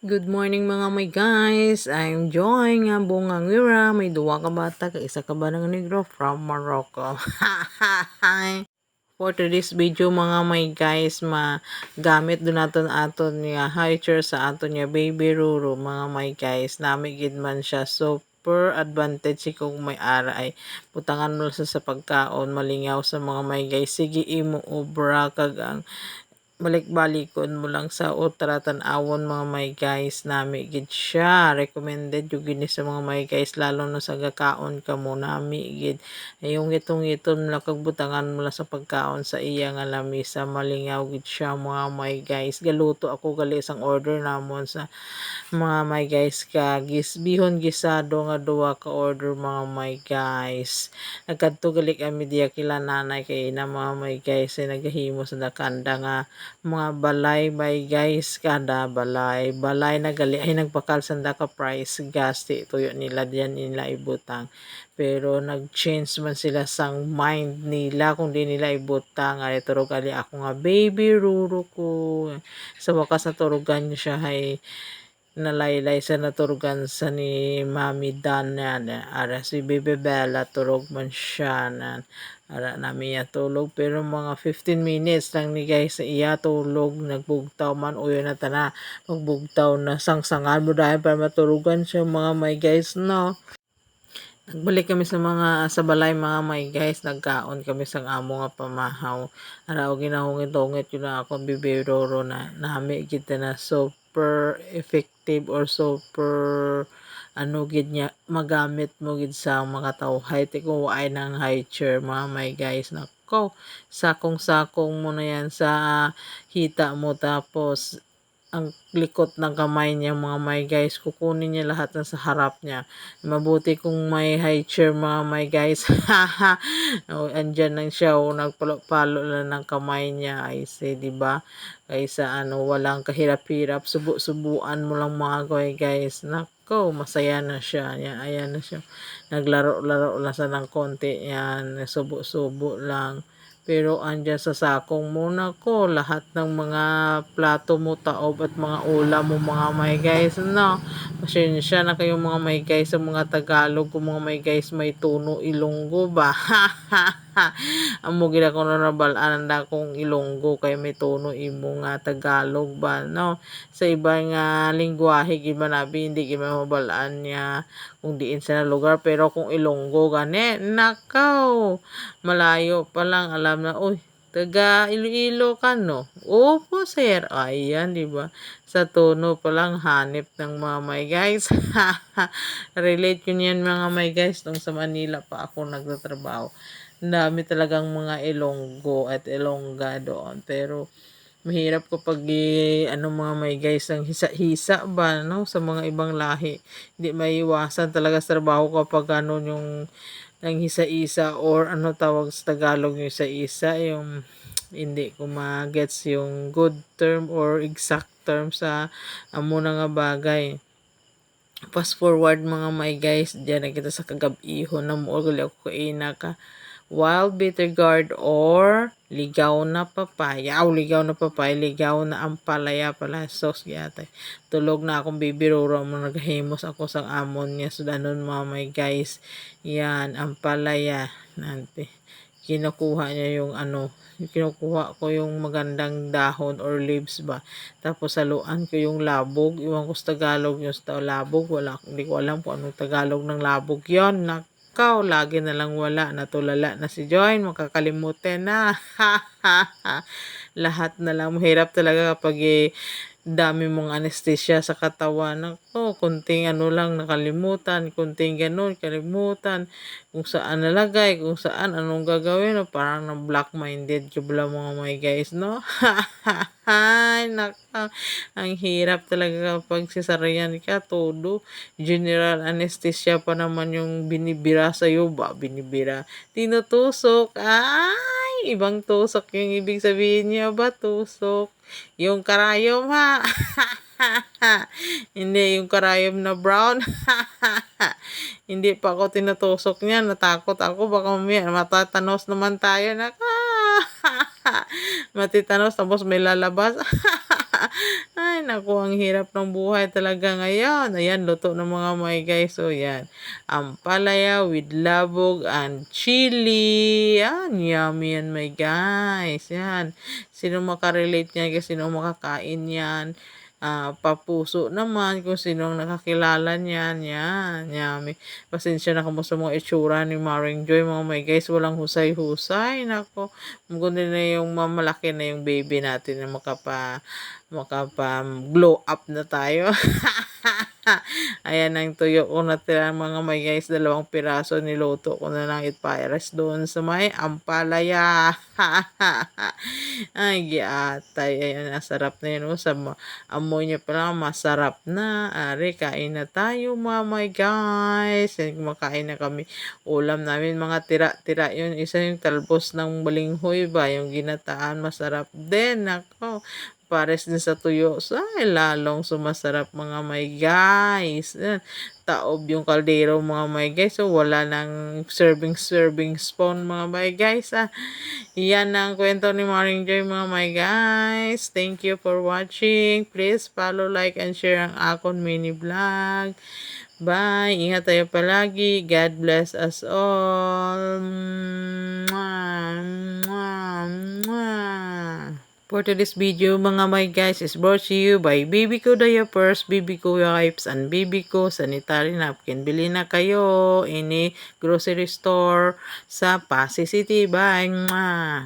Good morning mga my guys. I'm Joy nga bungang Wira. May duwa ka bata ka isa ka ba ng negro from Morocco. For today's video mga my guys, magamit do naton aton nga highchair sa aton nga baby Ruru mga my guys. Nami gid man siya super advantage kung may ara ay putangan mo sa pagkaon malingaw sa mga my guys. Sige imo obra kag ang balik-balikon mo lang sa utra tan-awon mga may guys nami gid siya recommended yung gini sa mga may guys lalo na sa gakaon ka mo nami gid yung itong lang kag butangan mo lang sa pagkaon sa iya nga lamisa malingaw gid siya mga may guys galuto ako gali isang order namon sa mga may guys ka bihon gisado nga duwa ka order mga may guys nagkadto gali kami diya kila nanay kay na mga may guys ay nagahimo sa dakanda nga mga balay by guys kada balay na gali ay nagpakal sanda ka price gasti tuyo nila diyan nila ibutang pero nag-change man sila sang mind nila kung di nila ibutang ay turog ali ako nga baby Ruru ko sa wakas naturugan niya siya ay nalaylay sa naturugan sa ni Mami Dan ara si Baby Bella turog man siya na ara namin ya tulog pero mga 15 minutes lang ni guys sa iya tulog nagbugtaw man uyo na tana magbugtaw na sangsangan mo dahil para maturugan siya mga may guys no. Nagbalik kami sa mga sa balay mga may guys nagkaon kami sang amo nga pamahaw ara og ginahungit-hungit yun na ako bibiroro na nami kita na super effective or super ano gid niya magamit mo gid sa makatawhay ti kung waay nang high chair mga may guys nako sakong-sakong mo na yan sa hita mo tapos ang likot ng kamay niya mga may guys kukunin niya lahat ng sa harap niya mabuti kung may high chair mga may guys o andyan lang siya o nagpalo-palo lang ng kamay niya ay say di ba kaysa ano walang kahirap-hirap subuan mo lang mga guys nako masaya na siya yan ayan na siya naglaro-laro lang sa ng konti yan subo-subo lang pero andyan sa sakong muna ko lahat ng mga plato mo taob at mga ulam mo mga may guys no. Pasensya na kayong mga may guys sa mga Tagalog kung mga may guys may tuno Ilonggo ba. Amo gid ako na nabalaan na kung Ilonggo kay may tono imo nga Tagalog ba no. Sa ibang lingwahe gid man abi hindi gid mabalaan niya kung diin sa lugar pero kung Ilonggo gani nakaw malayo pa lang alam na uy taga Iloilo ka no? Opo sir. Ayan, di ba? Sa tono pa lang hanip ng mga may guys. Relate yun yan mga may guys nung sa Manila pa ako nagtatrabaho. Ang dami talagang mga Ilonggo at Ilongga doon. Pero mahirap kapag ano mga may guys ang hisa-hisa ba no sa mga ibang lahi. Hindi maiwasan talaga sa trabaho kapag ano yung ng hisa-isa or ano tawag sa Tagalog yung hisa-isa yung hindi ko ma-gets yung good term or exact term sa amo na nga bagay. Fast forward mga my guys, diyan na kita sa kagab-ihon na mo gali ako kaina ka wild bitter gourd or ligaw na papaya. Ligaw na papaya, ligaw na ampalaya pala. Sauce yata. Tulog na akong bibiruro mo naghimos ako sa amon niya. So, danon mga my guys. Yan, ampalaya. Nante. Kinukuha niya yung ano, kinukuha ko yung magandang dahon or leaves ba. Tapos saluan ko yung labog. Iwan ko sa Tagalog yung sa labog. Hindi ko alam kung anong Tagalog ng labog yon. Ikaw, lagi na lang wala. Natulala na si Joy. Makakalimutan na. Lahat na lang. Mahirap talaga kapag dami mong anesthesia sa katawan. Ako, kunting ano lang nakalimutan. Kunting ganun, kalimutan. Kung saan nalagay, kung saan, anong gagawin. No? Parang na black-minded ka bala mga my guys, no? Ay, naka. Ang hirap talaga kapag cesarean ka, todo. General anesthesia pa naman yung binibira sa'yo ba? Binibira. Tinutusok. Ay, ibang tusok yung ibig sabihin niya ba? Tusok. Yung karayom ha. Hindi yung karayom na brown. Hindi pa ako tinutusok niya. Natakot ako. Baka mamaya matatanos naman tayo. Matitanos tapos may lalabas. Ay naku, ang hirap ng buhay talaga ngayon. Ayan, luto ng mga may guys. So yan, ampalaya with labog and chili. Yan, yummy yan my guys. Yan, sino makarelate niyan kasi sino makakain yan. Papuso naman kung sinong nakakilala niyan. Yan, yummy. Pasensya na kamo sa mga itsura ni Maring Joy, mga may guys. Walang husay-husay. Nako, maganda na yung mamalaki na yung baby natin na makapa glow up na tayo. Ayan ang tuyo ko natira mga may guys, 2 piraso niluto ko na lang ipares doon sa may ampalaya. Ay giatay, ayan sarap na yun, sa amoy niya pa lang masarap na. Ari, kain na tayo mga my guys. Kumakain na kami, ulam namin mga tira-tira yun, isa yung talbos ng balinghoy ba, yung ginataan masarap din. Ako, pares din sa tuyo. Ay, lalong sumasarap mga may guys. Taob yung kaldero mga may guys. So, wala nang serving spoon mga may guys. Yan ang kwento ni Maring Joy mga my guys. Thank you for watching. Please follow, like, and share ang akon mini vlog. Bye. Ingat tayo palagi. God bless us all. Mwah, mwah, mwah. For today's video mga my guys is brought to you by Bibico Diapers, Bibico Wipes, and Bibico Sanitary Napkin. Bili na kayo ini grocery store sa Pasig City. Bye! Mwah!